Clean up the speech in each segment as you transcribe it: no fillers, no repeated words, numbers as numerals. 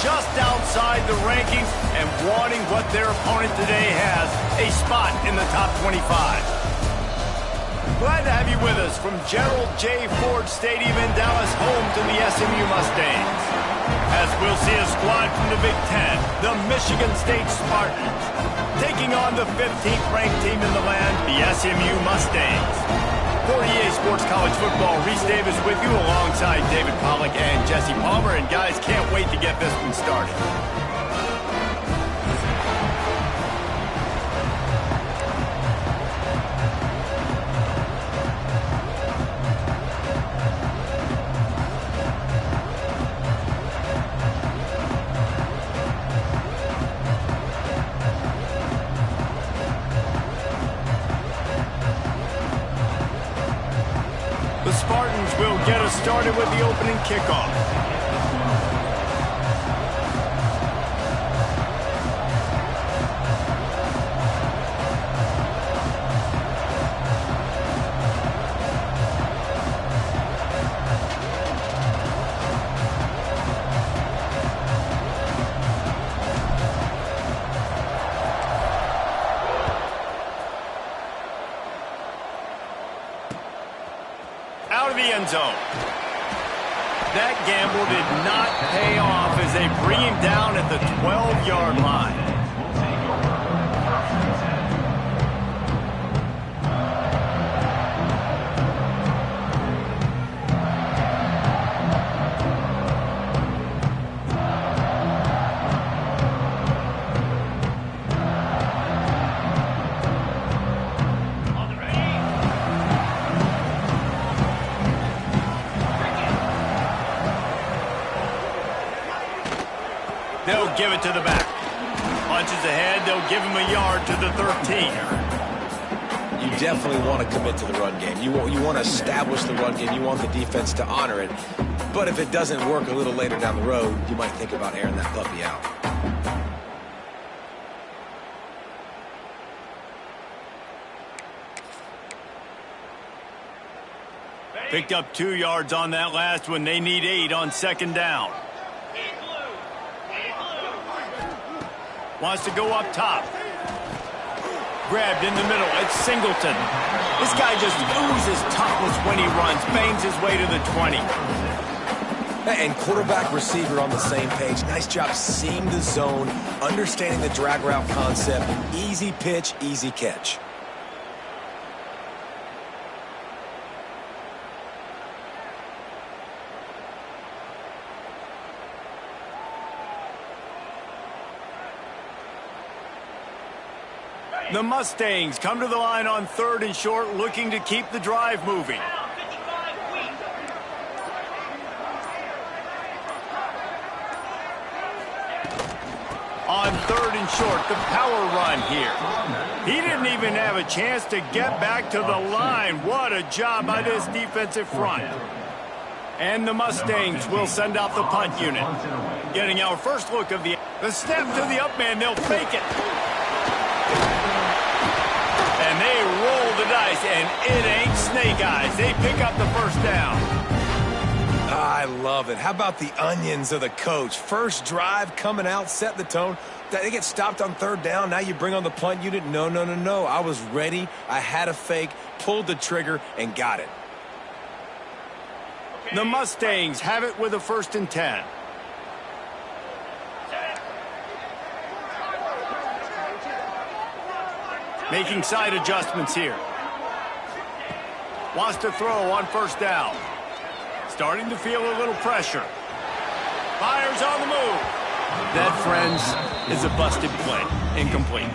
just outside the rankings and wanting what their opponent today has, a spot in the top 25. Glad to have you with us from Gerald J. Ford Stadium in Dallas, home to the SMU Mustangs. As we'll see a squad from the Big Ten, the Michigan State Spartans, taking on the 15th ranked team in the land, the SMU Mustangs. For EA Sports College Football, Reese Davis with you alongside David Pollack and Jesse Palmer. And guys, can't wait to get this one started. The Spartans will get us started with the opening kickoff. Out of the end zone. That gamble did not pay off as they bring him down at the 12-yard line. They'll give it to the back. Punches ahead, they'll give him a yard to the 13. You definitely want to commit to the run game. You want to establish the run game. You want the defense to honor it. But if it doesn't work a little later down the road, you might think about airing that puppy out. Picked up 2 yards on that last one. They need 8 on second down. Wants to go up top. Grabbed in the middle. It's Singleton. This guy just oozes toughness when he runs. Bangs his way to the 20. And quarterback receiver on the same page. Nice job seeing the zone, understanding the drag route concept. Easy pitch, easy catch. The Mustangs come to the line on 3rd and short, looking to keep the drive moving. On 3rd and short, the power run here. He didn't even have a chance to get back to the line. What a job by this defensive front. And the Mustangs will send out the punt unit. Getting our first look of the snap to the up man. They'll fake it. And they roll the dice, and it ain't snake eyes. They pick up the first down. I love it. How about the onions of the coach? First drive coming out, set the tone. They get stopped on 3rd down. Now you bring on the punt unit. No. I was ready. I had a fake, pulled the trigger, and got it. The Mustangs have it with a 1st and 10. Making side adjustments here. Wants to throw on 1st down. Starting to feel a little pressure. Fires on the move. That, friends, is a busted play. Incomplete.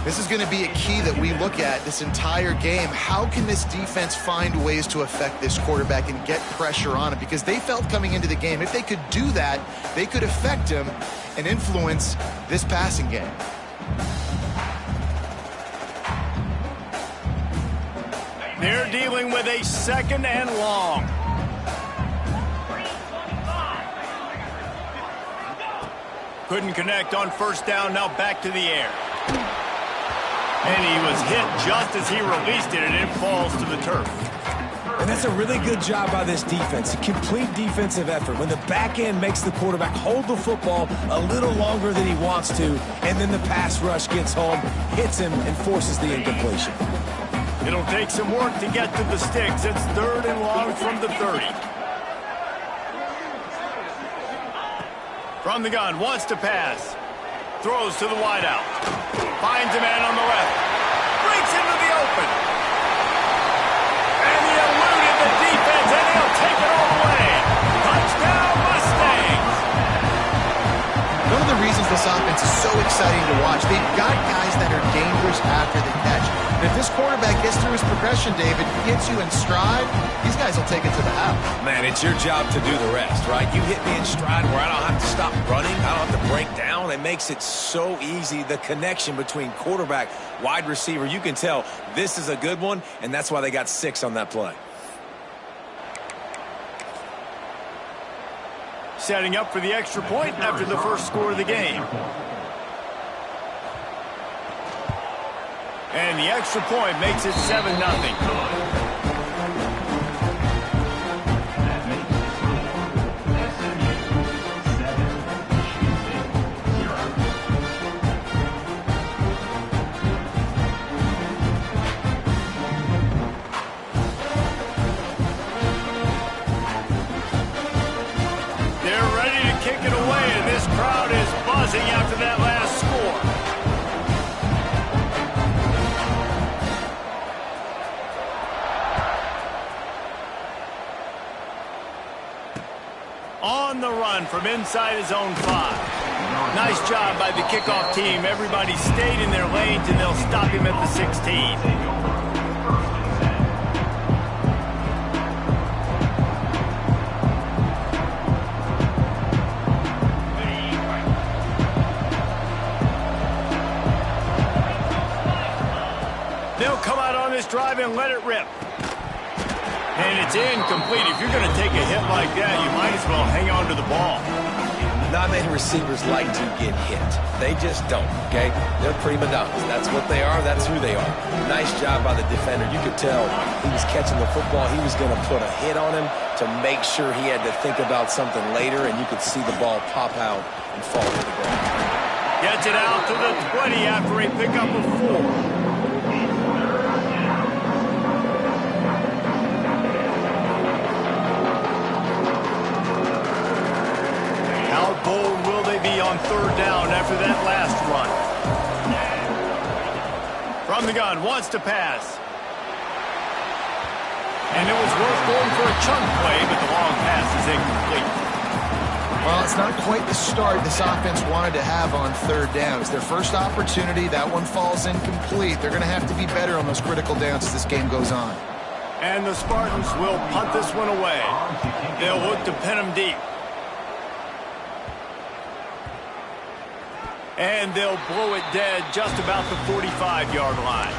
This is going to be a key that we look at this entire game. How can this defense find ways to affect this quarterback and get pressure on him? Because they felt coming into the game, if they could do that, they could affect him and influence this passing game. They're dealing with a 2nd and long. Couldn't connect on 1st down, now back to the air. And he was hit just as he released it, and it falls to the turf. And that's a really good job by this defense. A complete defensive effort. When the back end makes the quarterback hold the football a little longer than he wants to, and then the pass rush gets home, hits him, and forces the incompletion. It'll take some work to get to the sticks. It's 3rd and long from the 30. From the gun, wants to pass. Throws to the wideout. Finds a man on the left. Breaks into the open. And he eluded the defense, and he'll take it all the way. Touchdown, Mustangs! One of the reasons this offense is so exciting to watch, they've got guys that are dangerous after the catch. And if this quarterback gets through his progression, David, gets you in stride, these guys will take it to the house. Man, it's your job to do the rest, right? You hit me in stride where I don't have to stop running. I don't have to break down. It makes it so easy. The connection between quarterback, wide receiver, you can tell this is a good one, and that's why they got 6 on that play. Setting up for the extra point after the first score of the game. And the extra point makes it 7-0. After that last score. On the run from inside his own 5. Nice job by the kickoff team. Everybody stayed in their lanes, and they'll stop him at the 16. They'll come out on this drive and let it rip. And it's incomplete. If you're going to take a hit like that, you might as well hang on to the ball. Not many receivers like to get hit. They just don't, okay? They're prima donnas. That's what they are. That's who they are. Nice job by the defender. You could tell he was catching the football. He was going to put a hit on him to make sure he had to think about something later, and you could see the ball pop out and fall to the ground. Gets it out to the 20 after a pickup of 4. How bold will they be on 3rd down after that last run? From the gun, wants to pass. And it was worth going for a chunk play, but the long pass is incomplete. Well, it's not quite the start this offense wanted to have on 3rd down. It's their first opportunity. That one falls incomplete. They're going to have to be better on those critical downs as this game goes on. And the Spartans will punt this one away. They'll look to pin them deep. And they'll blow it dead just about the 45-yard line.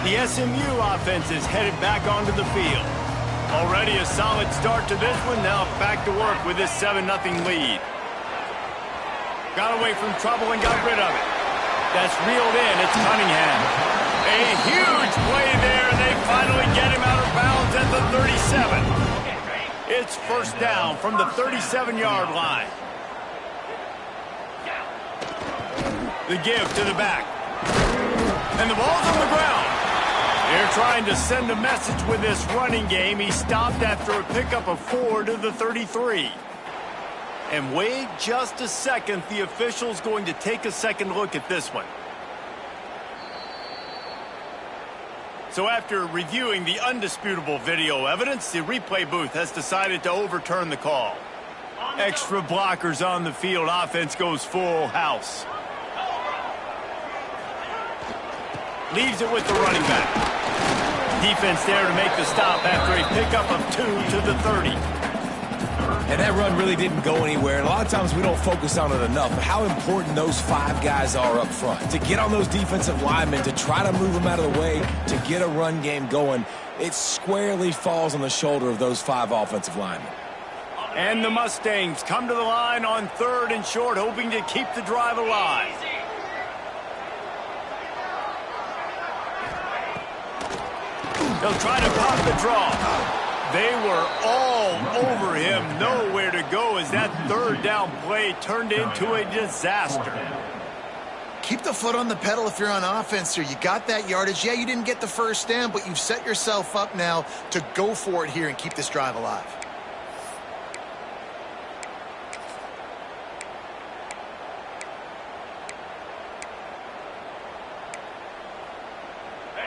The SMU offense is headed back onto the field. Already a solid start to this one. Now back to work with this 7-0 lead. Got away from trouble and got rid of it. That's reeled in. It's Cunningham. A huge play there. They finally get him out of bounds at the 37. It's 1st down from the 37-yard line. The give to the back. And the ball's on the ground. They're trying to send a message with this running game. He stopped after a pickup of 4 to the 33. And wait just a second. The official's going to take a second look at this one. So after reviewing the undisputable video evidence, the replay booth has decided to overturn the call. Extra blockers on the field. Offense goes full house. Leaves it with the running back. Defense there to make the stop after a pickup of 2 to the 30. And that run really didn't go anywhere. And a lot of times we don't focus on it enough, but how important those 5 guys are up front. To get on those defensive linemen, to try to move them out of the way, to get a run game going, it squarely falls on the shoulder of those 5 offensive linemen. And the Mustangs come to the line on 3rd and short, hoping to keep the drive alive. He'll try to pop the draw. They were all over him. Nowhere to go as that third down play turned into a disaster. Keep the foot on the pedal if you're on offense here. You got that yardage. Yeah, you didn't get the first down, but you've set yourself up now to go for it here and keep this drive alive.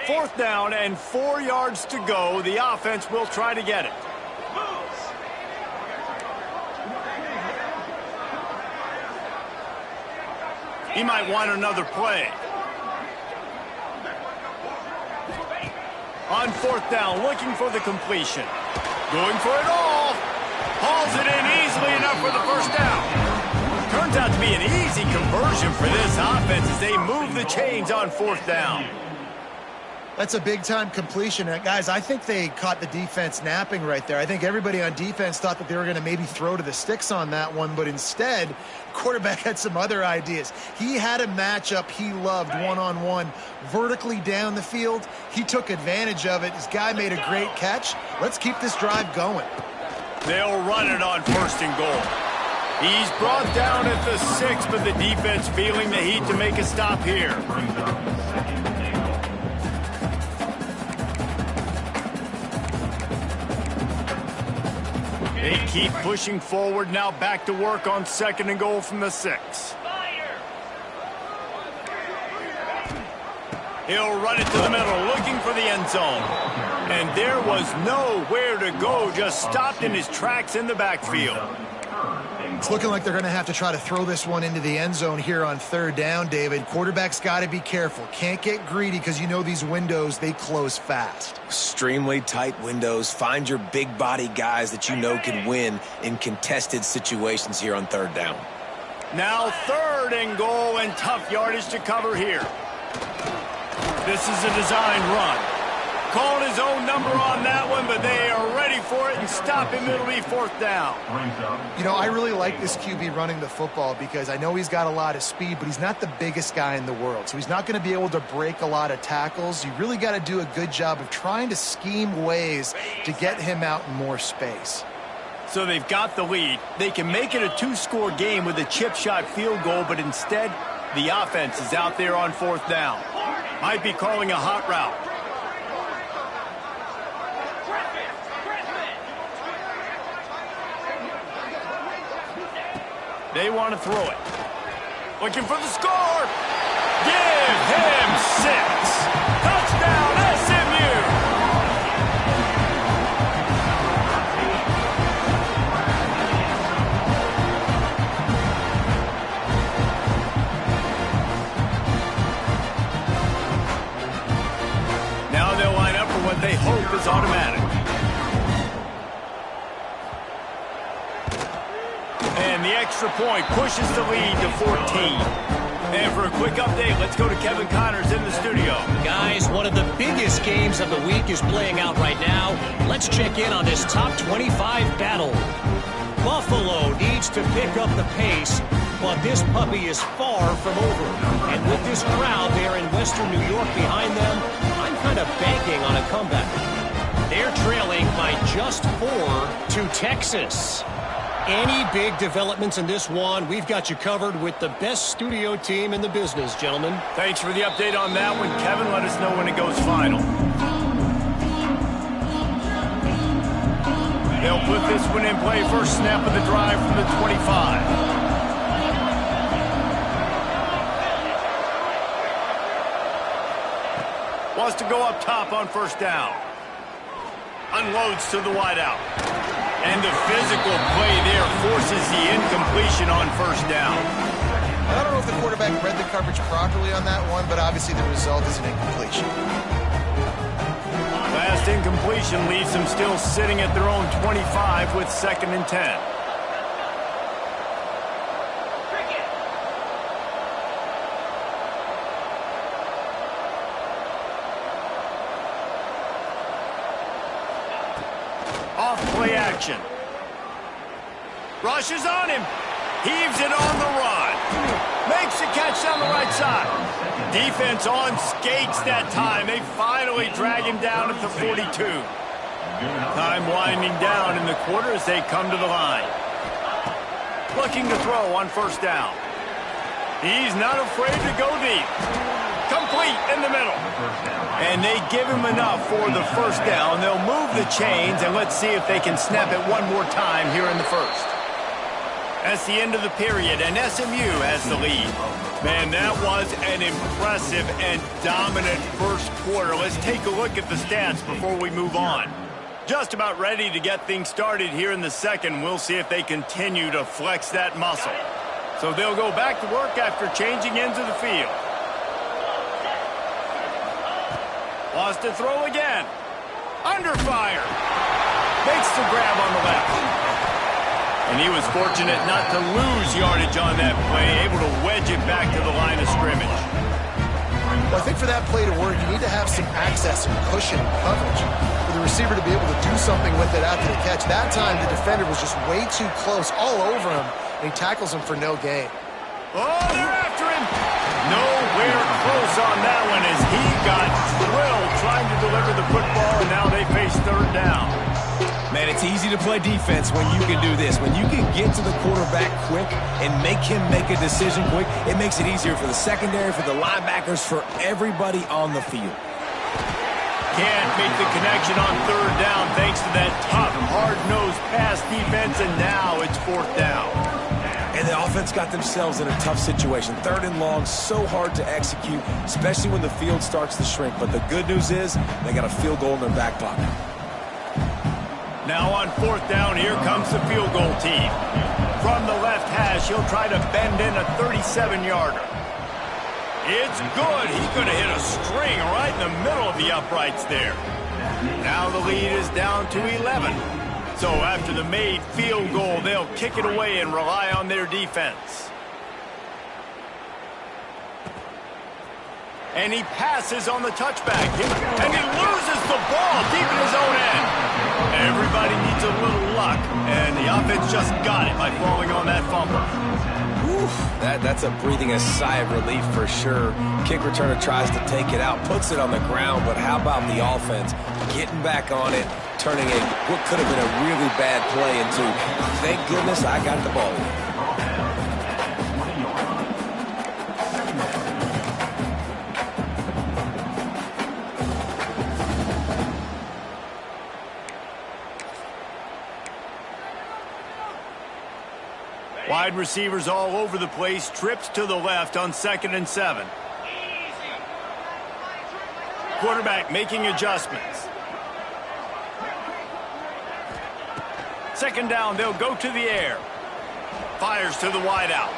Fourth down and 4 yards to go. The offense will try to get it. He might want another play. On fourth down, looking for the completion. Going for it all. Hauls it in easily enough for the first down. Turns out to be an easy conversion for this offense as they move the chains on fourth down. That's a big-time completion. Guys, I think they caught the defense napping right there. I think everybody on defense thought that they were going to maybe throw to the sticks on that one, but instead, the quarterback had some other ideas. He had a matchup he loved one-on-one vertically down the field. He took advantage of it. This guy made a great catch. Let's keep this drive going. They'll run it on first and goal. He's brought down at the 6, but the defense feeling the heat to make a stop here. They keep pushing forward, now back to work on second and goal from the 6. He'll run it to the middle, looking for the end zone. And there was nowhere to go, just stopped in his tracks in the backfield. It's looking like they're going to have to try to throw this one into the end zone here on third down, David. Quarterback's got to be careful. Can't get greedy because you know these windows, they close fast. Extremely tight windows. Find your big body guys that you know can win in contested situations here on third down. Now third and goal and tough yardage to cover here. This is a design run. Called his own number on that one, but they are ready for it and stop him. It'll be fourth down. You know, I really like this QB running the football because I know he's got a lot of speed, but he's not the biggest guy in the world. So he's not going to be able to break a lot of tackles. You really got to do a good job of trying to scheme ways to get him out in more space. So they've got the lead. They can make it a 2-score game with a chip shot field goal, but instead, the offense is out there on fourth down. Might be calling a hot route. They want to throw it. Looking for the score. Give him 6. Touchdown, SMU. Now they'll line up for what they hope is automatic. And the extra point pushes the lead to 14. And for a quick update, let's go to Kevin Connors in the studio. Guys, one of the biggest games of the week is playing out right now. Let's check in on this top 25 battle. Buffalo needs to pick up the pace, but this puppy is far from over. And with this crowd there in Western New York behind them, I'm kind of banking on a comeback. They're trailing by just 4 to Texas. Any big developments in this one, we've got you covered with the best studio team in the business, gentlemen. Thanks for the update on that one, Kevin. Let us know when it goes final. They'll put this one in play. First snap of the drive from the 25. Wants to go up top on first down. Unloads to the wideout. And the physical play there forces the incompletion on first down. I don't know if the quarterback read the coverage properly on that one, but obviously the result is an incompletion. Last incompletion leaves them still sitting at their own 25 with 2nd and 10. Off-play action. Rushes on him. Heaves it on the run. Makes the catch down the right side. Defense on skates that time. They finally drag him down at the 42. Time winding down in the quarter as they come to the line. Looking to throw on first down. He's not afraid to go deep. Complete in the middle. And they give him enough for the first down. They'll move the chains, and let's see if they can snap it one more time here in the first. That's the end of the period, and SMU has the lead. Man, that was an impressive and dominant first quarter. Let's take a look at the stats before we move on. Just about ready to get things started here in the second. We'll see if they continue to flex that muscle. So they'll go back to work after changing ends of the field. Lost to throw again. Under fire. Makes the grab on the left. And he was fortunate not to lose yardage on that play, able to wedge it back to the line of scrimmage. Well, I think for that play to work, you need to have some access and cushion and coverage for the receiver to be able to do something with it after the catch. That time, the defender was just way too close, all over him, and he tackles him for no gain. Oh, they're after him. Nowhere close on that one as he got drilled trying to deliver the football, and now they face third down. Man, it's easy to play defense when you can do this. When you can get to the quarterback quick and make him make a decision quick, it makes it easier for the secondary, for the linebackers, for everybody on the field. Can't make the connection on third down thanks to that tough, hard-nosed pass defense, and now it's fourth down. And the offense got themselves in a tough situation. Third and long, so hard to execute, especially when the field starts to shrink. But the good news is they got a field goal in their back pocket. Now on fourth down, here comes the field goal team. From the left hash, he'll try to bend in a 37-yarder. It's good. He could have hit a string right in the middle of the uprights there. Now the lead is down to 11. So after the made field goal, they'll kick it away and rely on their defense. And he passes on the touchback. And he loses the ball deep in his own end. Everybody needs a little luck, and the offense just got it by falling on that fumble. That's a breathing a sigh of relief for sure. Kick returner tries to take it out, puts it on the ground, but how about the offense getting back on it, turning what could have been a really bad play into, thank goodness I got the ball. Wide receivers all over the place. Trips to the left on 2nd and 7. Quarterback making adjustments. Second down, they'll go to the air. Fires to the wideout.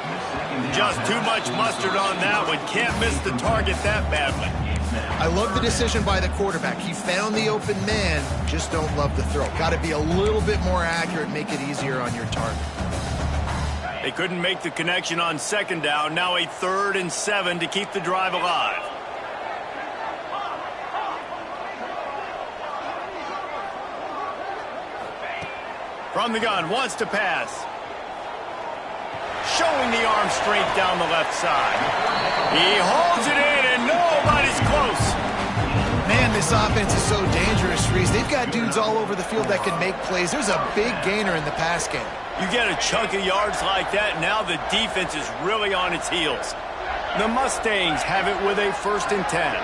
Just too much mustard on that one. Can't miss the target that badly. I love the decision by the quarterback. He found the open man, just don't love the throw. Got to be a little bit more accurate, make it easier on your target. They couldn't make the connection on second down. Now a 3rd and 7 to keep the drive alive. From the gun, wants to pass. Showing the arm strength down the left side. He holds it in and nobody's close. Man, this offense is so dangerous, Reese. They've got dudes all over the field that can make plays. There's a big gainer in the pass game. You get a chunk of yards like that, now the defense is really on its heels. The Mustangs have it with a 1st and 10.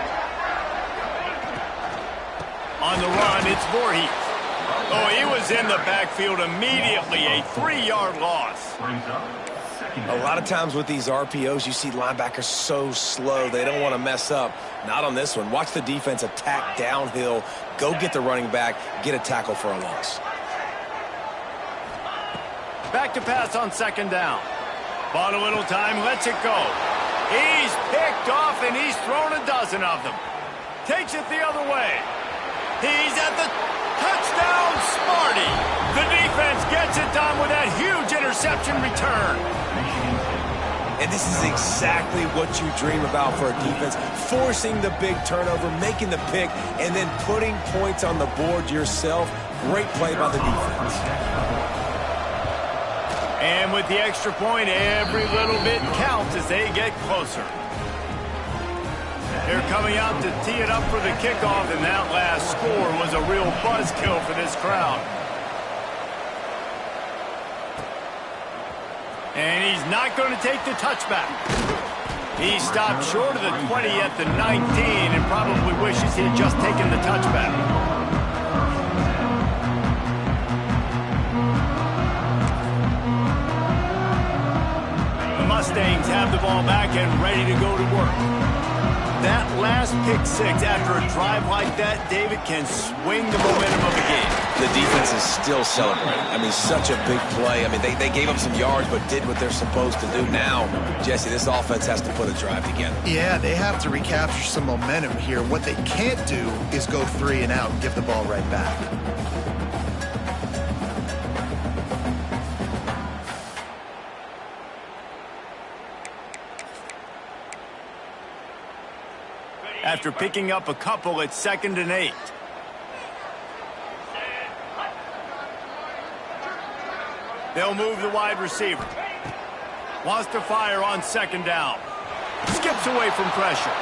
On the run, it's Voorhees. Oh, he was in the backfield immediately, a 3-yard loss. A lot of times with these RPOs, you see linebackers so slow, they don't want to mess up. Not on this one. Watch the defense attack downhill, go get the running back, get a tackle for a loss. Back to pass on second down. Bought a little time, lets it go. He's picked off, and he's thrown a dozen of them. Takes it the other way. He's at the touchdown, Smarty. The defense gets it done with that huge interception return. And this is exactly what you dream about for a defense. Forcing the big turnover, making the pick, and then putting points on the board yourself. Great play by the defense. And with the extra point, every little bit counts as they get closer. They're coming out to tee it up for the kickoff, and that last score was a real buzzkill for this crowd. And he's not going to take the touchback. He stopped short of the 20 at the 19 and probably wishes he had just taken the touchback. The Mustangs have the ball back and ready to go to work. That last pick six after a drive like that, David, can swing the momentum of the game. The defense is still celebrating. I mean, such a big play. I mean, they gave up some yards but did what they're supposed to do. Now, Jesse, this offense has to put a drive together. Yeah, they have to recapture some momentum here. What they can't do is go 3 and out and give the ball right back. After picking up a couple, it's 2nd and 8. They'll move the wide receiver. Wants to fire on 2nd down. Skips away from pressure.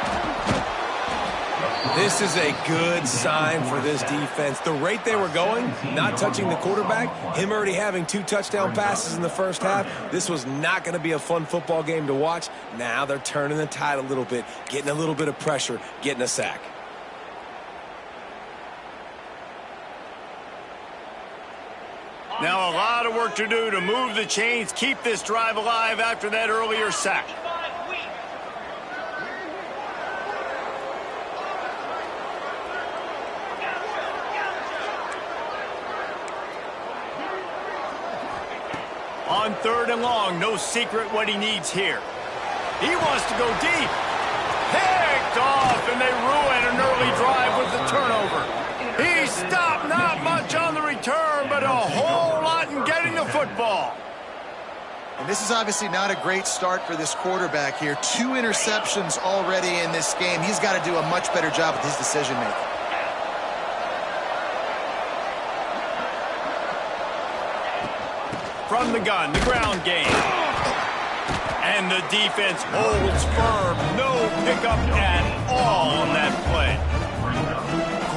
This is a good sign for this defense. The rate they were going, not touching the quarterback, him already having 2 touchdown passes in the first half, this was not going to be a fun football game to watch. Now they're turning the tide a little bit, getting a little bit of pressure, getting a sack. Now a lot of work to do to move the chains, keep this drive alive after that earlier sack. On 3rd and long, no secret what he needs here. He wants to go deep. Picked off, and they ruin an early drive with the turnover. He stopped, not much on the return, but a whole lot in getting the football. And this is obviously not a great start for this quarterback here. 2 interceptions already in this game. He's got to do a much better job with his decision-making. From the gun, the ground game. And the defense holds firm. No pickup at all on that play.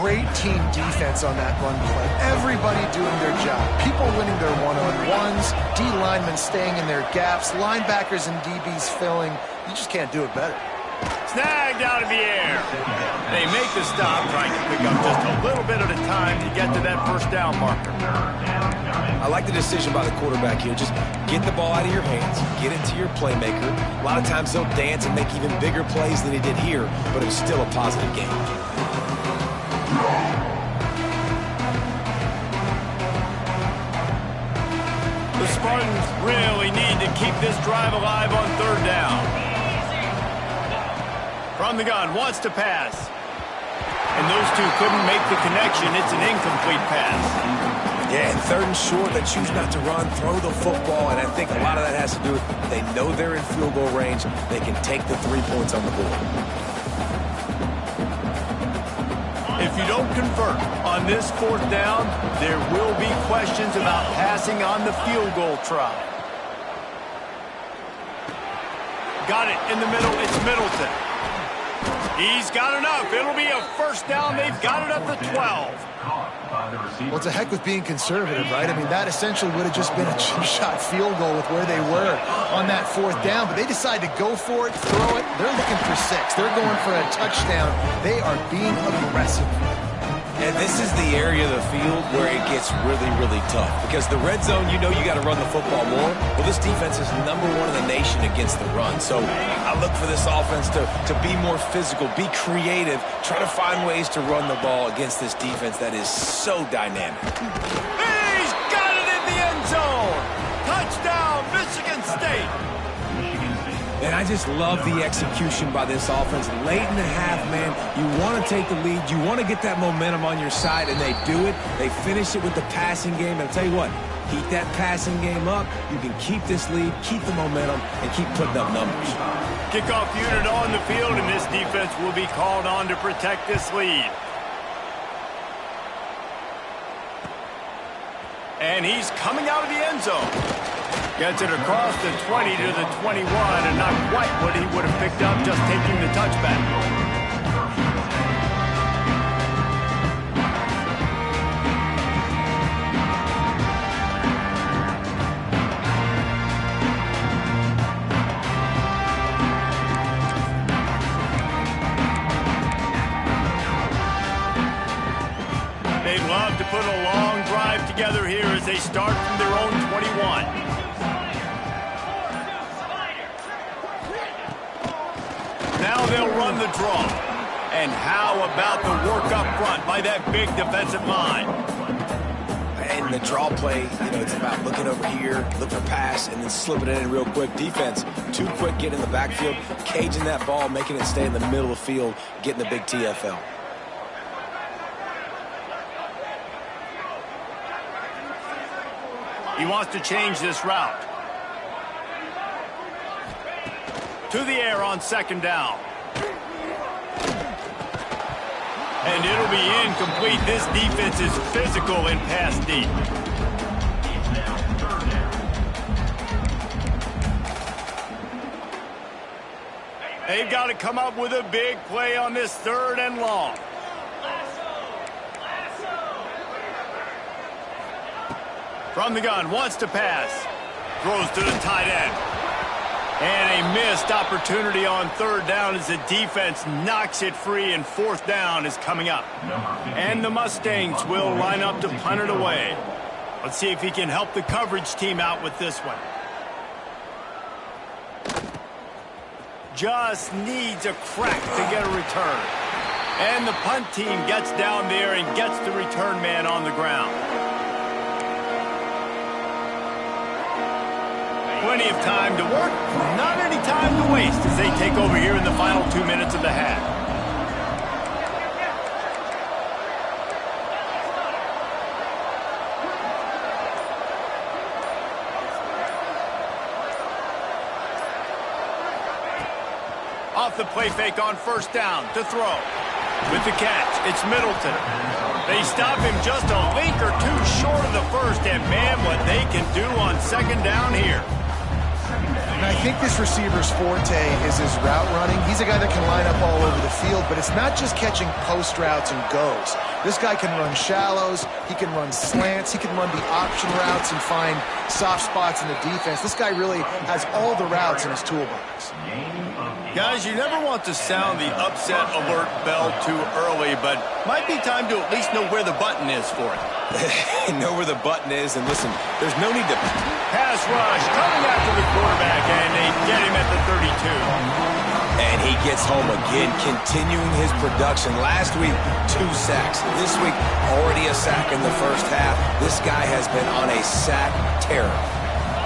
Great team defense on that run play. Everybody doing their job. People winning their one-on-ones. D linemen staying in their gaps. Linebackers and DBs filling. You just can't do it better. Snagged out of the air. They make the stop, trying to pick up just a little bit at a time to get to that 1st down marker. I like the decision by the quarterback here. Just get the ball out of your hands, get it to your playmaker. A lot of times they'll dance and make even bigger plays than he did here, but it was still a positive game. The Spartans really need to keep this drive alive on 3rd down. From the gun, wants to pass. And those two couldn't make the connection. It's an incomplete pass. Yeah, and 3rd and short, they choose not to run, throw the football, and I think a lot of that has to do with they know they're in field goal range. They can take the 3 points on the board. If you don't convert on this 4th down, there will be questions about passing on the field goal try. Got it in the middle. It's Middleton. He's got enough. It'll be a 1st down. They've got it at the 12. Well, it's a heck with being conservative, right? I mean, that essentially would have just been a cheap shot field goal with where they were on that 4th down. But they decide to go for it, throw it. They're looking for 6. They're going for a touchdown. They are being aggressive. And this is the area of the field where it gets really, really tough. Because the red zone, you know you got to run the football more. Well, this defense is #1 in the nation against the run. So I look for this offense to be more physical, be creative, try to find ways to run the ball against this defense that is so dynamic. He's got it in the end zone. Touchdown, Michigan State. And I just love the execution by this offense. Late in the half, man, you want to take the lead. You want to get that momentum on your side, and they do it. They finish it with the passing game. And I'll tell you what, keep that passing game up. You can keep this lead, keep the momentum, and keep putting up numbers. Kickoff unit on the field, and this defense will be called on to protect this lead. And he's coming out of the end zone. Gets it across the 20 to the 21, and not quite what he would have picked up just taking the touchback. They love to put a long drive together here as they start from their own 21. Now they'll run the draw. And how about the work up front by that big defensive line? And the draw play, it's about looking over here, look for pass, and then slipping it in real quick. Defense, too quick, get in the backfield, caging that ball, making it stay in the middle of the field, getting the big TFL. He wants to change this route. To the air on second down. And it'll be incomplete. This defense is physical in pass deep. They've got to come up with a big play on this 3rd and long. From the gun, wants to pass. Throws to the tight end. And a missed opportunity on 3rd down as the defense knocks it free, and 4th down is coming up. And the Mustangs will line up to punt it away. Let's see if he can help the coverage team out with this one. Just needs a crack to get a return. And the punt team gets down there and gets the return man on the ground. Plenty of time to work, not any time to waste as they take over here in the final 2 minutes of the half. Off the play fake on 1st down to throw. With the catch, it's Middleton. They stop him just a link or two short of the 1st, and man, what they can do on 2nd down here. And I think this receiver's forte is his route running. He's a guy that can line up all over the field, but it's not just catching post routes and goes. This guy can run shallows, he can run slants, he can run the option routes and find soft spots in the defense. This guy really has all the routes in his toolbox. Guys, you never want to sound the upset alert bell too early, but might be time to at least know where the button is for it. Know where the button is, and listen, there's no need to... Pass rush coming after the quarterback, and they get him at the 32. And he gets home again, continuing his production. Last week, 2 sacks. This week, already a sack in the 1st half. This guy has been on a sack terror.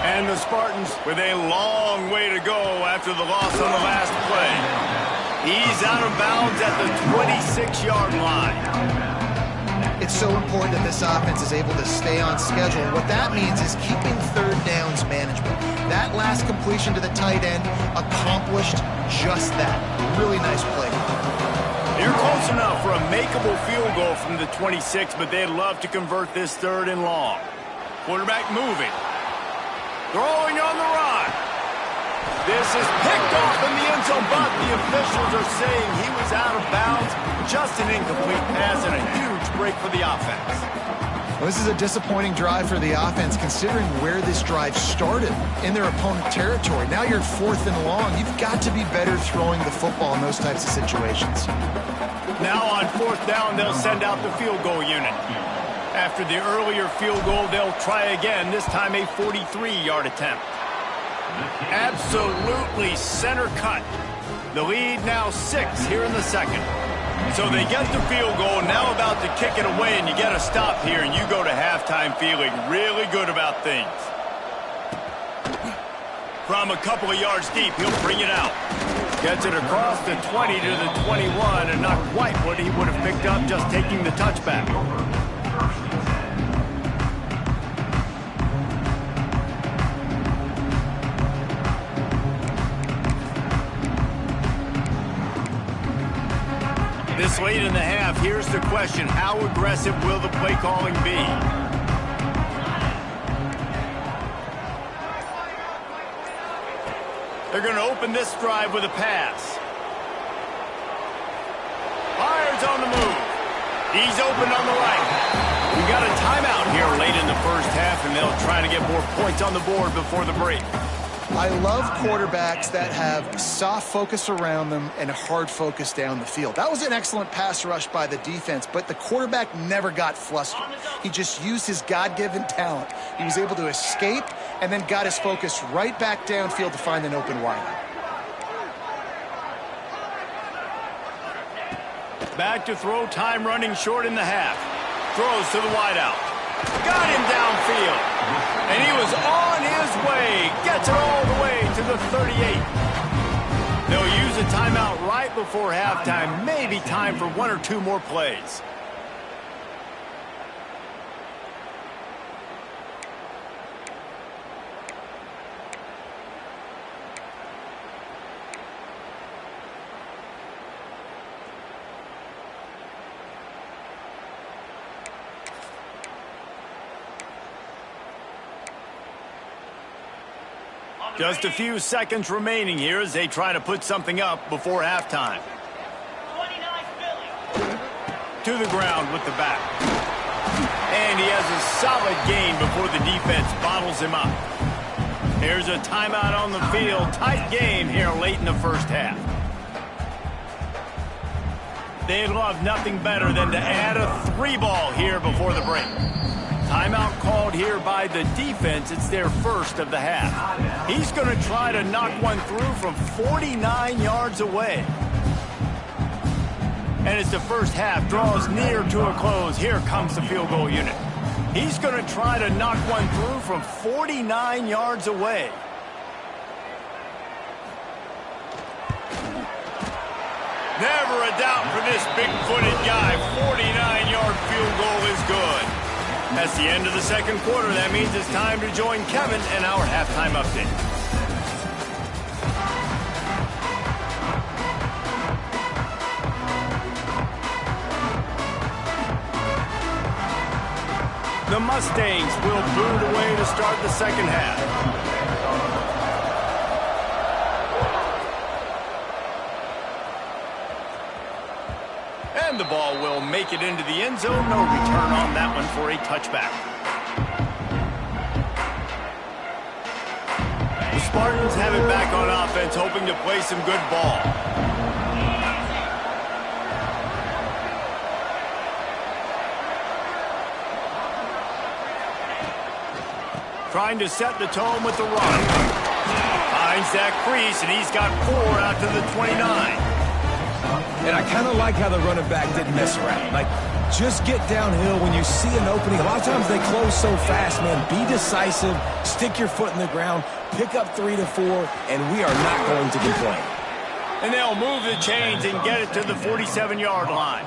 And the Spartans with a long way to go after the loss on the last play. He's out of bounds at the 26-yard line. It's so important that this offense is able to stay on schedule. And what that means is keeping 3rd downs manageable. That last completion to the tight end accomplished just that. Really nice play. They're close enough for a makeable field goal from the 26, but they'd love to convert this 3rd and long. Quarterback moving. Throwing on the run. This is picked off in the end zone, but the officials are saying he was out of bounds. Just an incomplete pass and a huge break for the offense. Well, this is a disappointing drive for the offense considering where this drive started in their opponent territory. Now you're 4th and long. You've got to be better throwing the football in those types of situations. Now on 4th down, they'll send out the field goal unit. After the earlier field goal, they'll try again, this time a 43-yard attempt. Absolutely center cut. The lead now 6 here in the 2nd. So they get the field goal, now about to kick it away, and you get a stop here, and you go to halftime feeling really good about things. From a couple of yards deep, he'll bring it out. Gets it across the 20 to the 21, and not quite what he would have picked up just taking the touchback. This late in the half, here's the question. How aggressive will the play calling be? They're going to open this drive with a pass. Fires on the move. He's open on the right. We got a timeout here late in the first half, and they'll try to get more points on the board before the break. I love quarterbacks that have soft focus around them and hard focus down the field. That was an excellent pass rush by the defense, but the quarterback never got flustered. He just used his God-given talent. He was able to escape and then got his focus right back downfield to find an open wideout. Back to throw, time running short in the half. Throws to the wideout. Got him downfield. And he was on his way. Gets it all the way to the 38. They'll use a timeout right before halftime. Maybe time for one or two more plays. Just a few seconds remaining here as they try to put something up before halftime. To the ground with the back. And he has a solid gain before the defense bottles him up. Here's a timeout on the field. Tight game here late in the first half. They'd love nothing better than to add a 3-ball here before the break. Timeout called here by the defense. It's their first of the half. He's going to try to knock one through from 49 yards away. And as the first half draws near to a close, here comes the field goal unit. He's going to try to knock one through from 49 yards away. Never a doubt for this big-footed guy. 49-yard field goal is good. That's the end of the second quarter. That means it's time to join Kevin and our halftime update. The Mustangs will boot away to start the second half. And the ball will make it into the end zone. No return on that one for a touchback. The Spartans have it back on offense, hoping to play some good ball. Trying to set the tone with the run. Finds that crease, and he's got 4 out to the 29. And I kind of like how the running back didn't mess around. Like, just get downhill when you see an opening. A lot of times they close so fast, man. Be decisive, stick your foot in the ground, pick up 3 to 4, and we are not going to complain. And they'll move the chains and get it to the 47-yard line.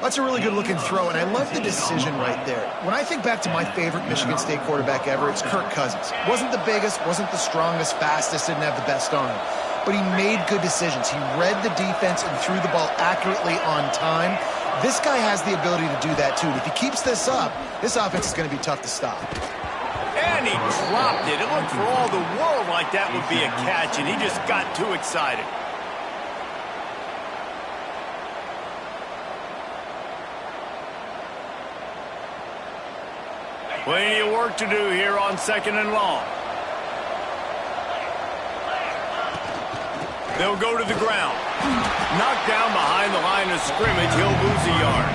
That's a really good-looking throw, and I love the decision right there. When I think back to my favorite Michigan State quarterback ever, it's Kirk Cousins. Wasn't the biggest, wasn't the strongest, fastest, didn't have the best arm. But he made good decisions. He read the defense and threw the ball accurately on time. This guy has the ability to do that, too. And if he keeps this up, this offense is going to be tough to stop. And he dropped it. It looked for all the world like that would be a catch, and he just got too excited. Plenty of work to do here on 2nd and long. They'll go to the ground. Knocked down behind the line of scrimmage. He'll lose a yard.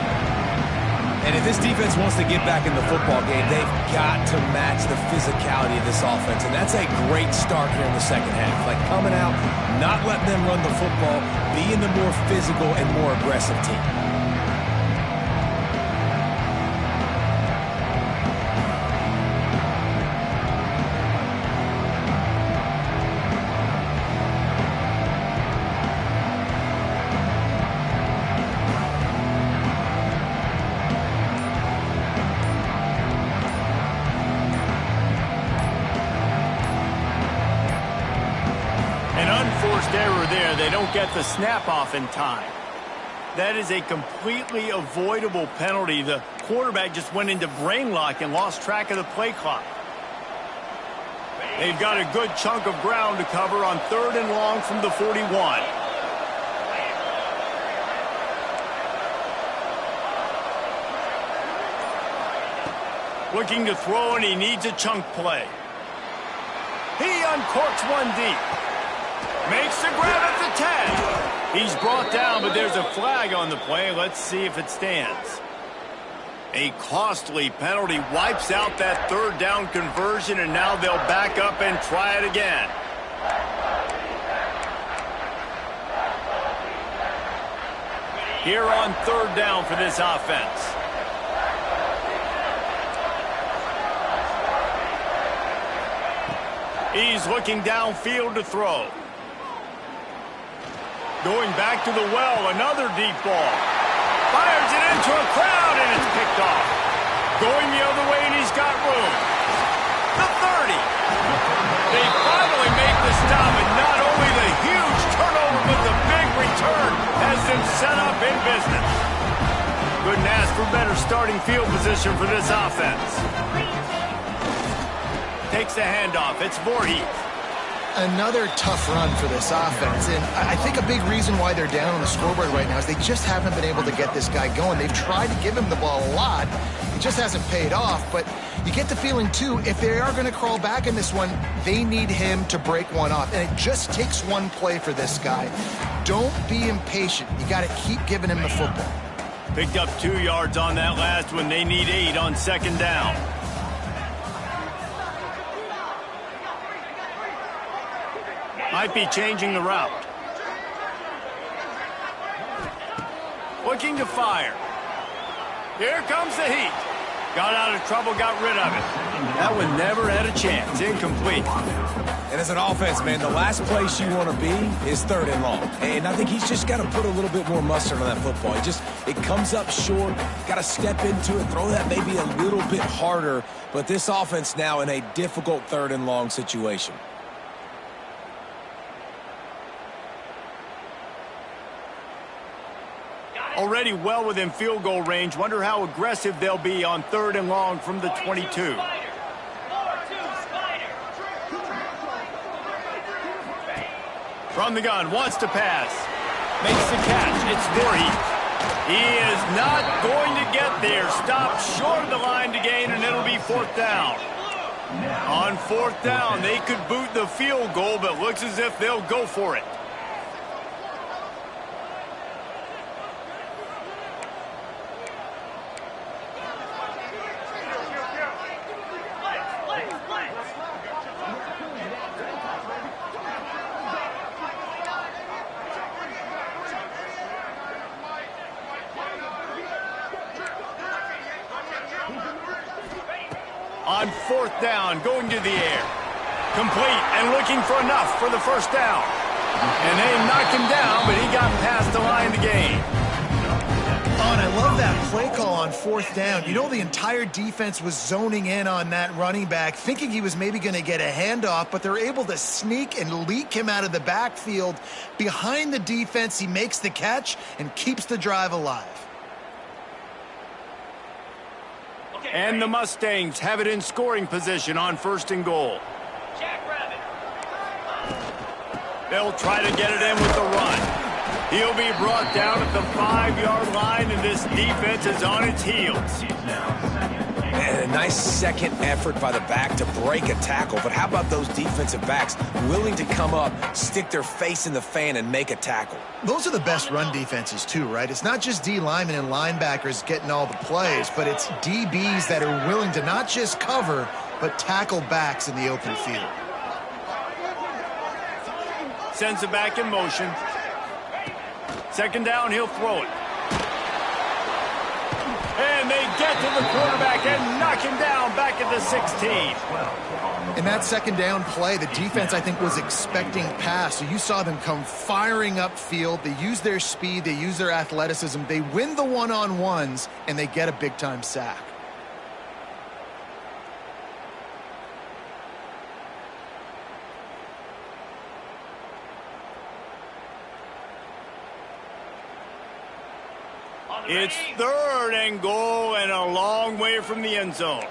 And if this defense wants to get back in the football game, they've got to match the physicality of this offense. And that's a great start here in the second half. Like coming out, not letting them run the football, being the more physical and more aggressive team. Error there. They don't get the snap off in time. That is a completely avoidable penalty. The quarterback just went into brain lock and lost track of the play clock. They've got a good chunk of ground to cover on 3rd and long from the 41. Looking to throw, and he needs a chunk play. He uncorks one deep. Makes the grab at the 10. He's brought down, but there's a flag on the play. Let's see if it stands. A costly penalty wipes out that 3rd down conversion, and now they'll back up and try it again. Here on 3rd down for this offense. He's looking downfield to throw. Going back to the well, another deep ball. Fires it into a crowd, and it's picked off. Going the other way, and he's got room. The 30. They finally make the stop, and not only the huge turnover, but the big return has them set up in business. Couldn't ask for better starting field position for this offense. Takes the handoff. It's Voorhees. Another tough run for this offense, and I think a big reason why they're down on the scoreboard right now is they just haven't been able to get this guy going. They've tried to give him the ball a lot. It just hasn't paid off, but you get the feeling, too, if they are going to crawl back in this one, they need him to break one off, and it just takes one play for this guy. Don't be impatient. You got to keep giving him the football. Picked up 2 yards on that last one. They need 8 on 2nd down. Might be changing the route. Looking to fire. Here comes the heat. Got out of trouble, got rid of it. That one never had a chance. Incomplete. And as an offense, man, the last place you want to be is 3rd and long. And I think he's just got to put a little bit more mustard on that football. It comes up short, got to step into it, throw that maybe a little bit harder. But this offense now in a difficult 3rd and long situation. Already well within field goal range. Wonder how aggressive they'll be on 3rd and long from the 22. From the gun, wants to pass. Makes the catch. It's Voorhees. He is not going to get there. Stopped short of the line to gain, and it'll be 4th down. On 4th down, they could boot the field goal, but looks as if they'll go for it. On 4th down, going to the air. Complete and looking for enough for the 1st down. And they knocked him down, but he got past the line to gain. Oh, and I love that play call on 4th down. You know, the entire defense was zoning in on that running back, thinking he was maybe going to get a handoff, but they're able to sneak and leak him out of the backfield. Behind the defense, he makes the catch and keeps the drive alive. And the Mustangs have it in scoring position on 1st and goal. They'll try to get it in with the run. He'll be brought down at the 5-yard line, and this defense is on its heels. And a nice second effort by the back to break a tackle. But how about those defensive backs willing to come up, stick their face in the fan, and make a tackle? Those are the best run defenses, too, right? It's not just D linemen and linebackers getting all the plays, but it's DBs that are willing to not just cover, but tackle backs in the open field. Sends it back in motion. 2nd down, he'll throw it. And they get to the quarterback and knock him down back at the 16. In that 2nd down play, the defense, I think, was expecting pass. So you saw them come firing upfield. They use their speed. They use their athleticism. They win the one-on-ones, and they get a big-time sack. It's 3rd and goal and a long way from the end zone.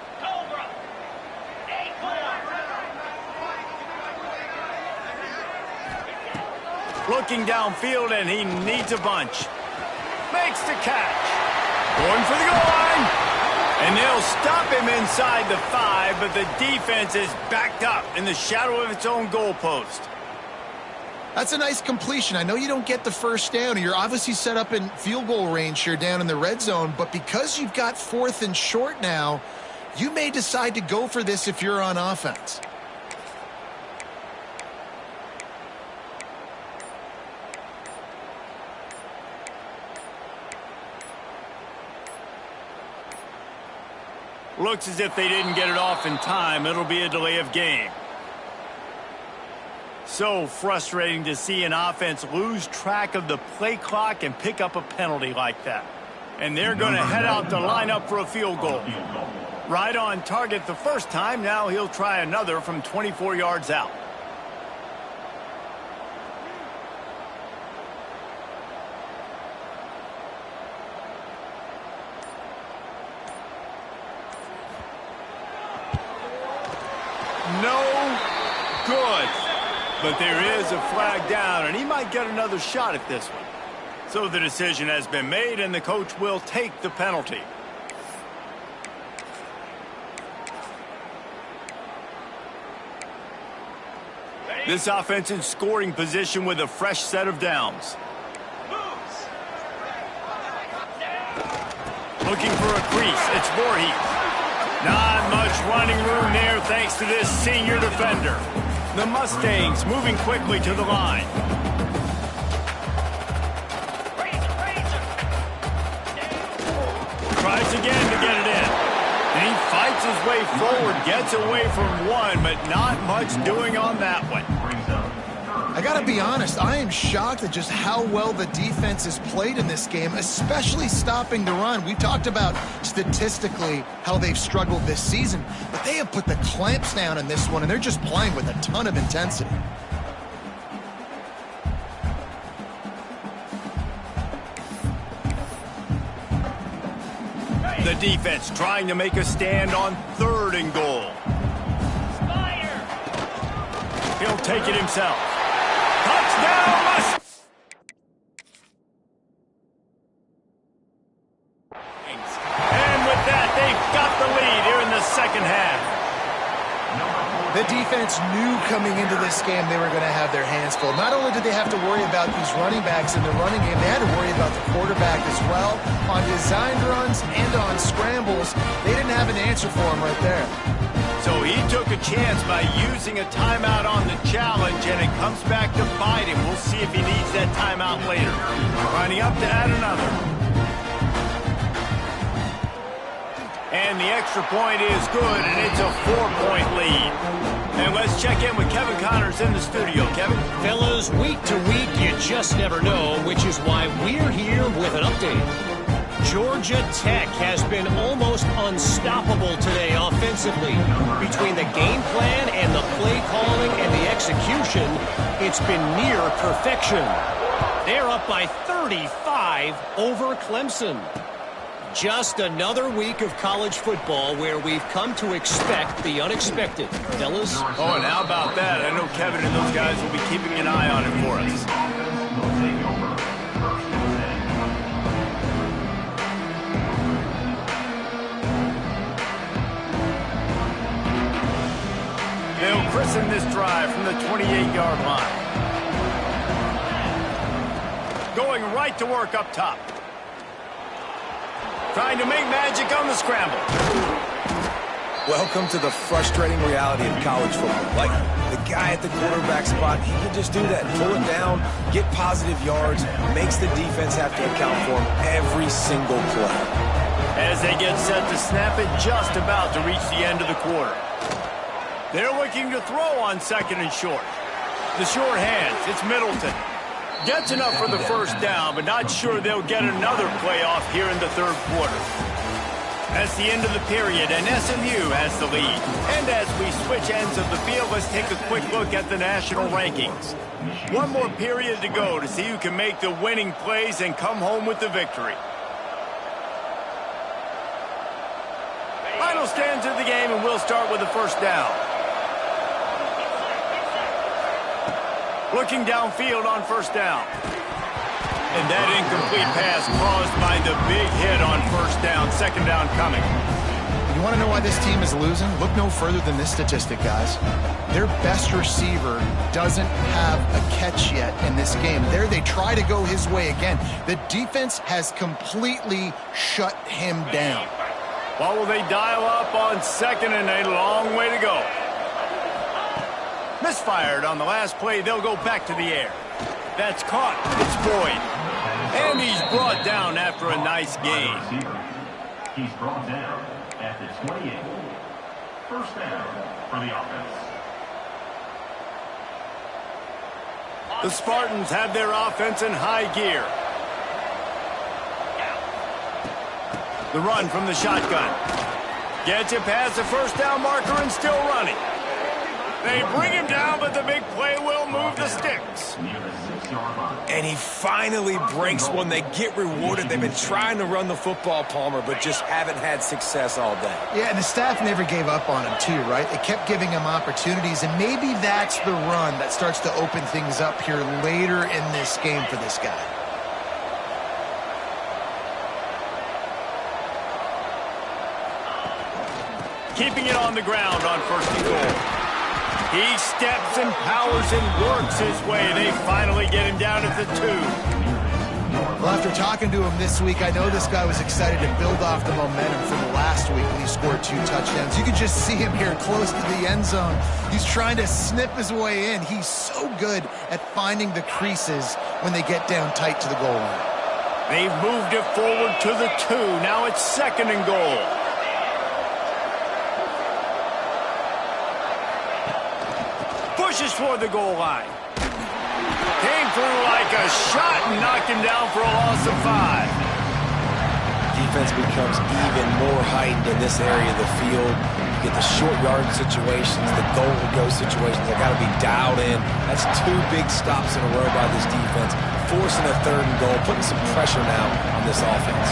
Looking downfield, and he needs a bunch. Makes the catch. Going for the goal line. And they'll stop him inside the 5, but the defense is backed up in the shadow of its own goalpost. That's a nice completion. I know you don't get the first down, and you're obviously set up in field goal range here down in the red zone, but because you've got 4th and short now, you may decide to go for this if you're on offense. Looks as if they didn't get it off in time. It'll be a delay of game. So frustrating to see an offense lose track of the play clock and pick up a penalty like that. And they're going to head out to line up for a field goal. Right on target the first time. Now he'll try another from 24 yards out. No good. But there is a flag down, and he might get another shot at this one. So the decision has been made, and the coach will take the penalty. This offense in scoring position with a fresh set of downs. Looking for a crease. It's Voorhees. Not much running room there thanks to this senior defender. The Mustangs moving quickly to the line. Tries again to get it in. And he fights his way forward, gets away from one, but not much doing on that one. I got to be honest, I am shocked at just how well the defense has played in this game, especially stopping the run. We talked about statistically how they've struggled this season, but they have put the clamps down in this one, and they're just playing with a ton of intensity. The defense trying to make a stand on 3rd and goal. He'll take it himself. Touchdown! And with that, they've got the lead here in the second half. The defense knew coming into this game they were going to have their hands full. Not only did they have to worry about these running backs in the running game, they had to worry about the quarterback as well. On designed runs and on scrambles, they didn't have an answer for him right there. So he took a chance by using a timeout on the challenge, and it comes back to bite him. We'll see if he needs that timeout later. Lining up to add another. And the extra point is good, and it's a 4-point lead. And let's check in with Kevin Connors in the studio. Kevin? Fellas, week to week, you just never know, which is why we're here with an update. Georgia Tech has been almost unstoppable today offensively. Between the game plan and the play calling and the execution, it's been near perfection. They're up by 35 over Clemson. Just another week of college football where we've come to expect the unexpected. Fellas? Oh, and how about that? I know Kevin and those guys will be keeping an eye on it for us. They'll christen this drive from the 28-yard line. Going right to work up top. Trying to make magic on the scramble. Welcome to the frustrating reality of college football. Like, the guy at the quarterback spot, he can just do that. Pull it down, get positive yards, makes the defense have to account for him every single play. As they get set to snap it, just about to reach the end of the quarter. They're looking to throw on 2nd and short. The short hands, it's Middleton. Gets enough for the first down, but not sure they'll get another playoff here in the 3rd quarter. That's the end of the period, and SMU has the lead. And as we switch ends of the field, let's take a quick look at the national rankings. One more period to go to see who can make the winning plays and come home with the victory. Final stands of the game, and we'll start with the first down. Looking downfield on first down. And that incomplete pass caused by the big hit on first down. Second down coming. You want to know why this team is losing? Look no further than this statistic, guys. Their best receiver doesn't have a catch yet in this game. There they try to go his way again. The defense has completely shut him down. What will they dial up on second and a long way to go? Misfired on the last play. They'll go back to the air. That's caught. It's Boyd. And he's brought down after a nice gain. He's brought down at the 28. First down for the offense. The Spartans have their offense in high gear. The run from the shotgun. Gets it past the first down marker and still running. They bring him down, but the big play will move the sticks. And he finally breaks one. They get rewarded. They've been trying to run the football, Palmer, but just haven't had success all day. Yeah, and the staff never gave up on him, too, right? They kept giving him opportunities, and maybe that's the run that starts to open things up here later in this game for this guy. Keeping it on the ground on first and goal. He steps and powers and works his way. They finally get him down at the 2. Well, after talking to him this week, I know this guy was excited to build off the momentum from last week when he scored 2 touchdowns. You could just see him here close to the end zone. He's trying to snip his way in. He's so good at finding the creases when they get down tight to the goal line. They've moved it forward to the 2. Now it's second and goal. Pushes toward the goal line. Came through like a shot and knocked him down for a loss of 5. Defense becomes even more heightened in this area of the field. You get the short yard situations, the goal-to-go situations. They got to be dialed in. That's 2 big stops in a row by this defense, forcing a third and goal, putting some pressure now on this offense.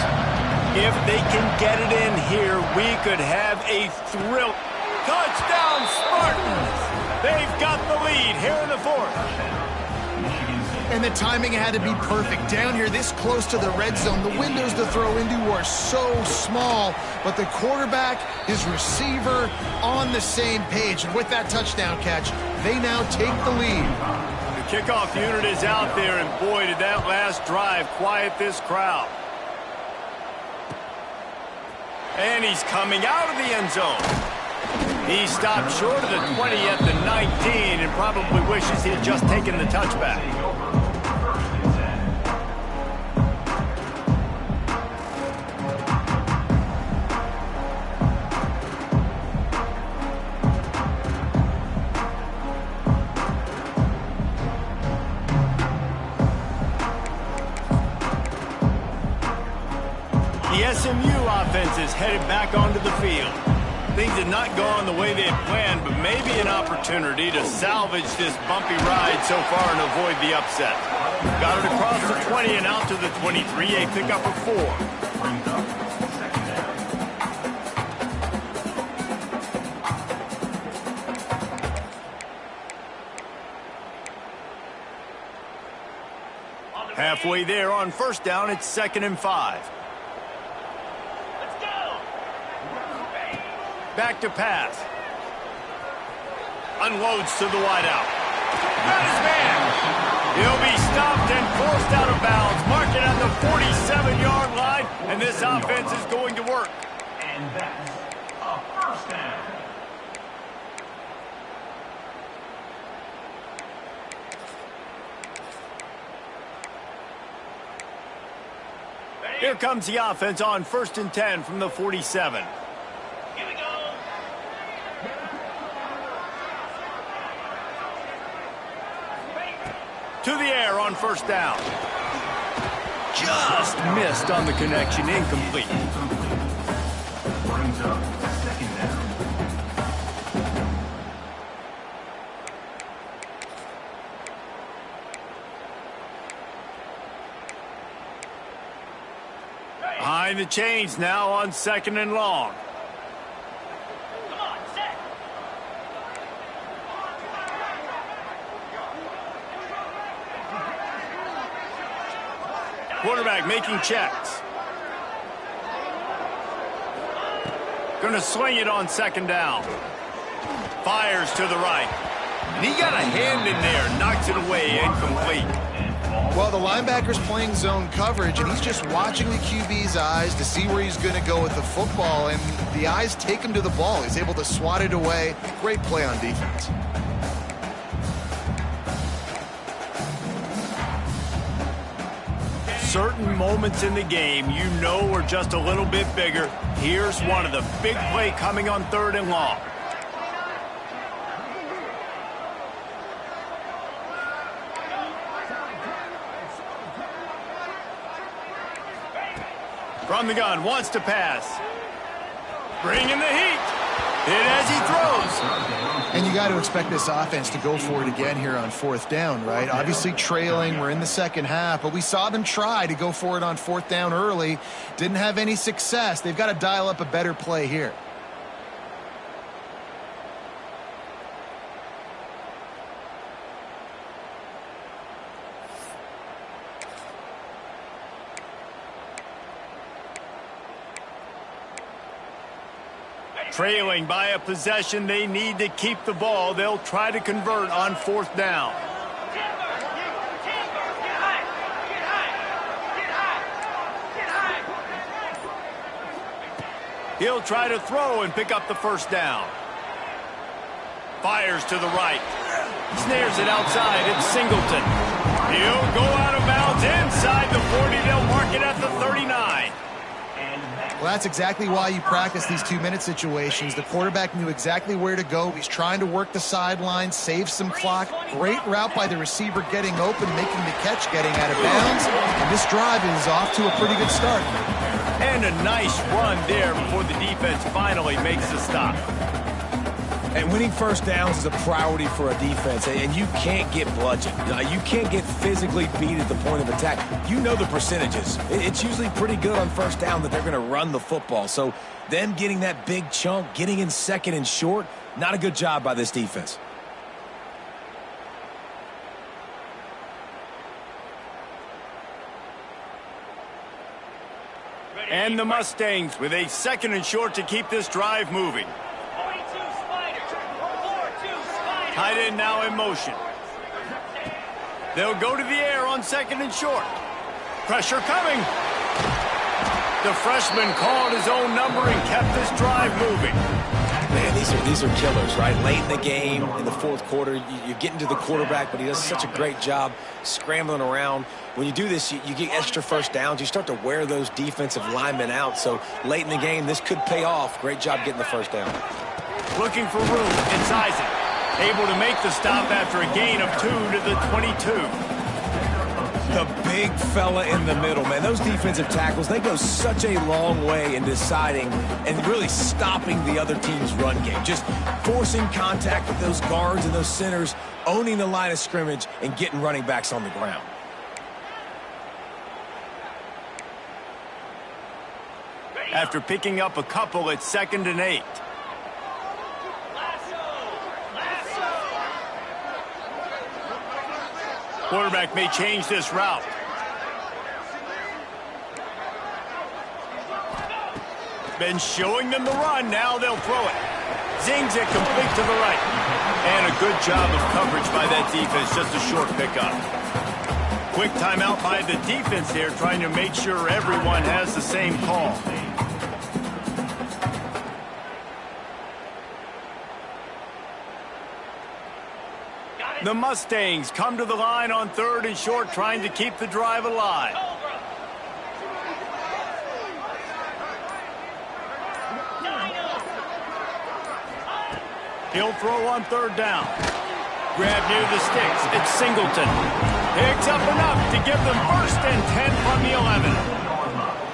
If they can get it in here, we could have a thrill. Touchdown, Spartans! They've got the lead here in the 4th. And the timing had to be perfect. Down here, this close to the red zone, the windows to throw into are so small, but the quarterback, his receiver, on the same page. And with that touchdown catch, they now take the lead. The kickoff unit is out there, and boy, did that last drive quiet this crowd. And he's coming out of the end zone. He stopped short of the 20 at the 19 and probably wishes he had just taken the touchback. The SMU offense is headed back onto the field. Things had not gone the way they had planned, but maybe an opportunity to salvage this bumpy ride so far and avoid the upset. Got it across the 20 and out to the 23, a pickup of 4. Halfway there on first down, it's 2nd and 5. Back to pass. Unloads to the wideout. Got his man. He'll be stopped and forced out of bounds. Mark it at the 47-yard line, and this offense is going to work. And that's a first down. Here comes the offense on 1st and 10 from the 47. To the air on first down. Just missed on the connection, incomplete. Brings up second down. Behind the chains now on 2nd and long. Quarterback making checks. Going to swing it on second down. Fires to the right. And he got a hand in there, knocks it away, incomplete. Well, the linebacker's playing zone coverage, and he's just watching the QB's eyes to see where he's going to go with the football, and the eyes take him to the ball. He's able to swat it away. Great play on defense. Certain moments in the game you know are just a little bit bigger. Here's one of the big play coming on 3rd and long. From the gun, wants to pass. Bringing the heat. Hit as he throws. And you got to expect this offense to go for it again here on 4th down, right? Obviously trailing, we're in the second half, but we saw them try to go for it on 4th down early. Didn't have any success. They've got to dial up a better play here. Trailing by a possession, they need to keep the ball. They'll try to convert on 4th down. He'll try to throw and pick up the 1st down. Fires to the right. Snares it outside. It's Singleton. He'll go out of bounds inside the 40. They'll mark it at the 39. Well, that's exactly why you practice these 2-minute situations. The quarterback knew exactly where to go. He's trying to work the sideline, save some clock. Great route by the receiver getting open, making the catch, getting out of bounds. And this drive is off to a pretty good start. And a nice run there before the defense finally makes the stop. And winning 1st downs is a priority for a defense, and you can't get bludgeoned. You can't get physically beat at the point of attack. You know the percentages. It's usually pretty good on 1st down that they're going to run the football. So them getting that big chunk, getting in 2nd and short, not a good job by this defense. And the Mustangs with a 2nd and short to keep this drive moving. Tight end now in motion. They'll go to the air on 2nd and short. Pressure coming. The freshman called his own number and kept this drive moving. Man, these are killers, right? Late in the game, in the 4th quarter, you're getting to the quarterback, but he does such a great job scrambling around. When you do this, you get extra 1st downs. You start to wear those defensive linemen out. So late in the game, this could pay off. Great job getting the 1st down. Looking for room. It's Isaac. Able to make the stop after a gain of 2 to the 22. The big fella in the middle, man. Those defensive tackles, they go such a long way in deciding and really stopping the other team's run game. Just forcing contact with those guards and those centers, owning the line of scrimmage, and getting running backs on the ground. After picking up a couple at 2nd and 8. Quarterback may change this route. Been showing them the run. Now they'll throw it. Zings it complete to the right. And a good job of coverage by that defense. Just a short pickup. Quick timeout by the defense here, trying to make sure everyone has the same call. The Mustangs come to the line on 3rd and short, trying to keep the drive alive. He'll throw on 3rd down. Grab near the sticks. It's Singleton. Picks up enough to give them 1st and 10 from the 11.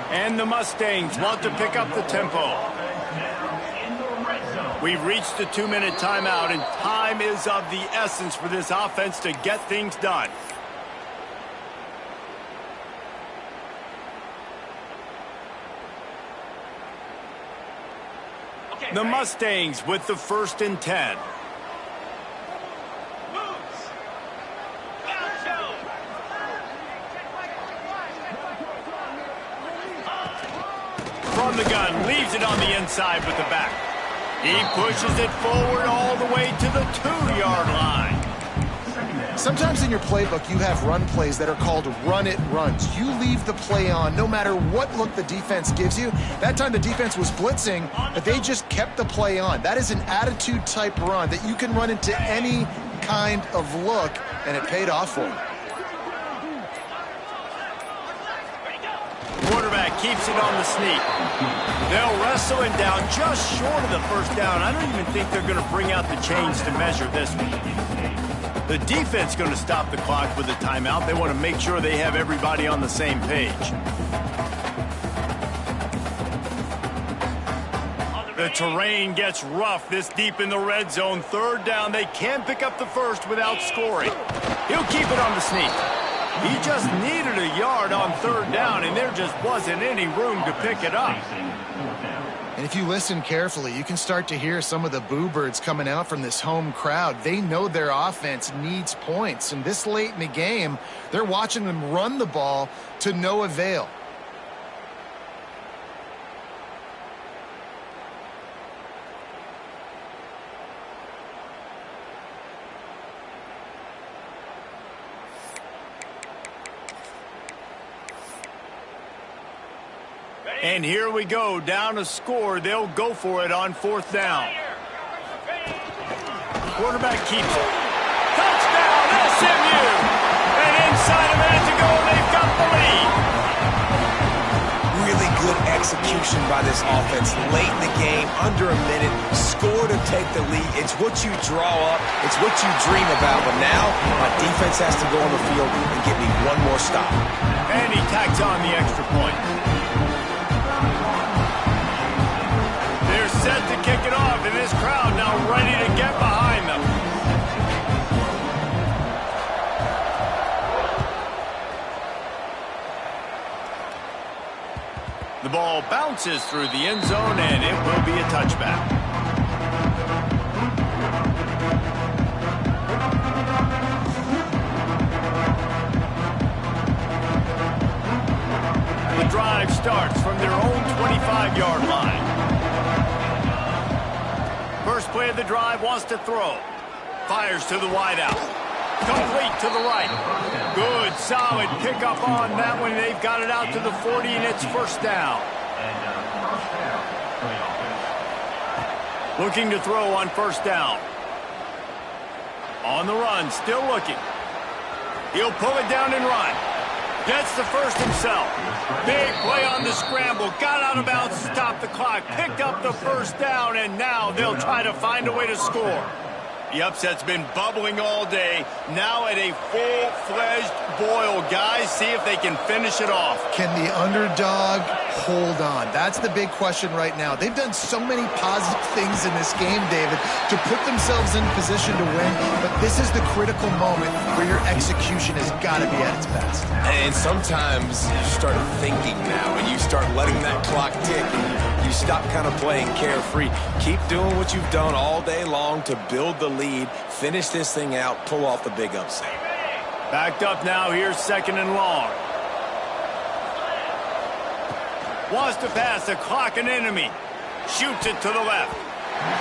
And the Mustangs want to pick up the tempo. We've reached the 2-minute timeout, and time is of the essence for this offense to get things done. The Mustangs with the 1st and 10. From the gun, leaves it on the inside with the back. He pushes it forward all the way to the 2-yard line. Sometimes in your playbook, you have run plays that are called run-it runs. You leave the play on no matter what look the defense gives you. That time the defense was blitzing, but they just kept the play on. That is an attitude-type run that you can run into any kind of look, and it paid off for him. Quarterback keeps it on the sneak. They'll wrestle it down just short of the first down. I don't even think they're going to bring out the chains to measure this one. The defense going to stop the clock with a timeout. They want to make sure they have everybody on the same page. The terrain gets rough this deep in the red zone. Third down. They can pick up the first without scoring. He'll keep it on the sneak. He just needed a yard on third down, and there just wasn't any room to pick it up. And if you listen carefully, you can start to hear some of the boo birds coming out from this home crowd. They know their offense needs points, and this late in the game, they're watching them run the ball to no avail. And here we go, down a score. They'll go for it on fourth down. Quarterback keeps it. Touchdown, SMU! And inside a minute to go, they've got the lead. Really good execution by this offense. Late in the game, under a minute, score to take the lead. It's what you draw up. It's what you dream about. But now, my defense has to go on the field and get me one more stop. And he tacks on the extra point. Set to kick it off, and this crowd now ready to get behind them. The ball bounces through the end zone, and it will be a touchback. The drive starts from their own 25-yard line. First play of the drive, wants to throw. Fires to the wideout. Complete to the right. Good, solid pickup on that one. They've got it out to the 40, and it's first down. Looking to throw on first down. On the run, still looking. He'll pull it down and run. Gets the first himself. Big play on the scramble. Got out of bounds, stopped the clock. Picked up the first down, and now they'll try to find a way to score. The upset's been bubbling all day. Now at a full-fledged boil. Guys, see if they can finish it off. Can the underdog hold on? That's the big question right now. They've done so many positive things in this game, David, to put themselves in position to win, but this is the critical moment where your execution has got to be at its best. And sometimes you start thinking now, and you start letting that clock tick, and you stop kind of playing carefree. Keep doing what you've done all day long to build the lead, finish this thing out, pull off the big upset. Backed up now, here's second and long. Wants to pass the clock an enemy. Shoots it to the left.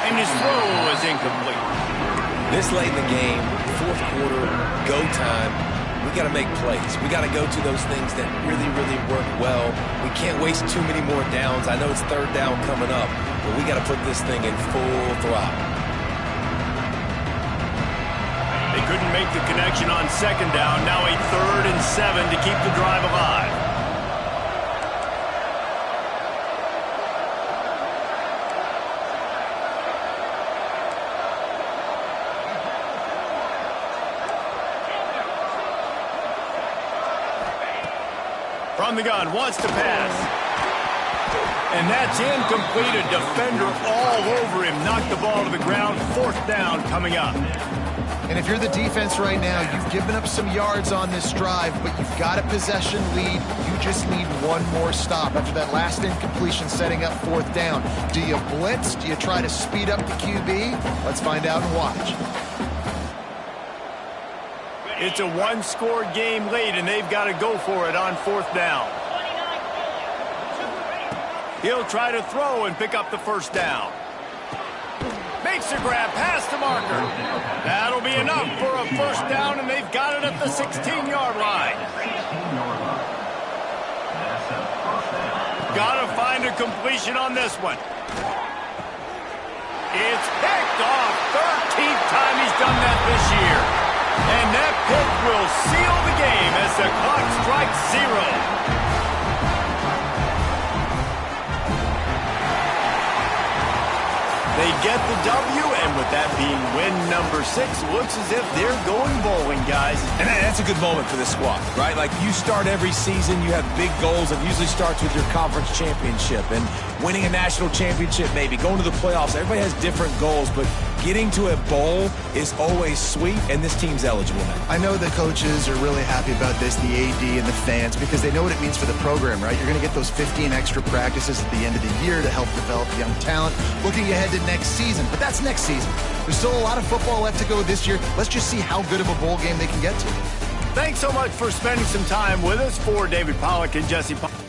And his throw is incomplete. This late in the game, fourth quarter, go time, we got to make plays. We got to go to those things that really, really work well. We can't waste too many more downs. I know it's third down coming up, but we got to put this thing in full throttle. They couldn't make the connection on second down. Now a 3rd and 7 to keep the drive alive. From the gun, wants to pass. And that's incomplete. A defender all over him. Knocked the ball to the ground. Fourth down coming up. And if you're the defense right now, you've given up some yards on this drive, but you've got a possession lead. You just need one more stop after that last incompletion setting up fourth down. Do you blitz? Do you try to speed up the QB? Let's find out and watch. It's a one-score game late, and they've got to go for it on fourth down. He'll try to throw and pick up the first down. Makes a grab past the marker. That'll be enough for a first down, and they've got it at the 16-yard line. Got to find a completion on this one. It's picked off. 13th time he's done that this year. And that pick will seal the game as the clock strikes 0. They get the W, and with that being win number 6, looks as if they're going bowling, guys. And that's a good moment for this squad, right? Like, you start every season, you have big goals. It usually starts with your conference championship and winning a national championship, maybe going to the playoffs. Everybody has different goals, but getting to a bowl is always sweet, and this team's eligible now. I know the coaches are really happy about this, the AD and the fans, because they know what it means for the program, right? You're going to get those 15 extra practices at the end of the year to help develop young talent, looking ahead to next season. But that's next season. There's still a lot of football left to go this year. Let's just see how good of a bowl game they can get to. Thanks so much for spending some time with us. For David Pollack and Jesse Pollack.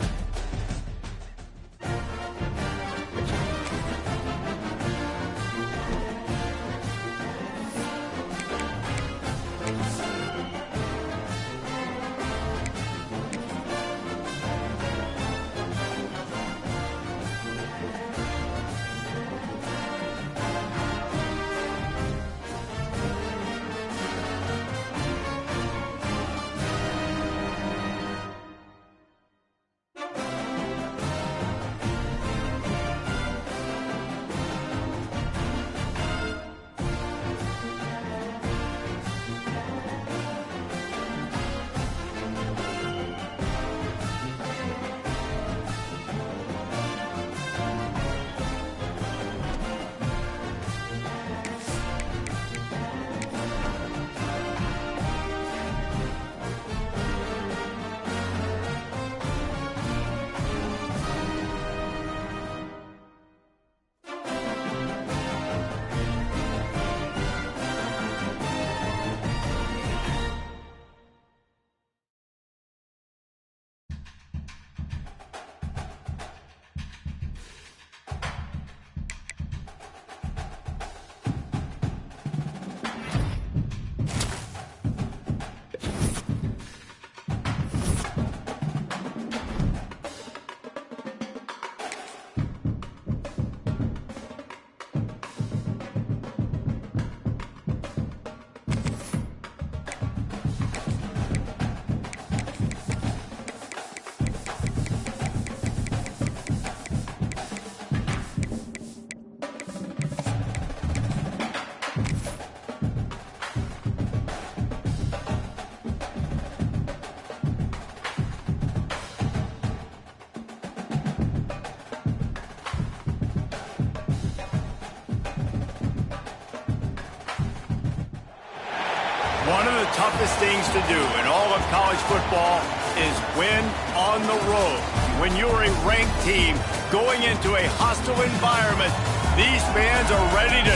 One of the toughest things to do in all of college football is win on the road. When you're a ranked team going into a hostile environment, these fans are ready to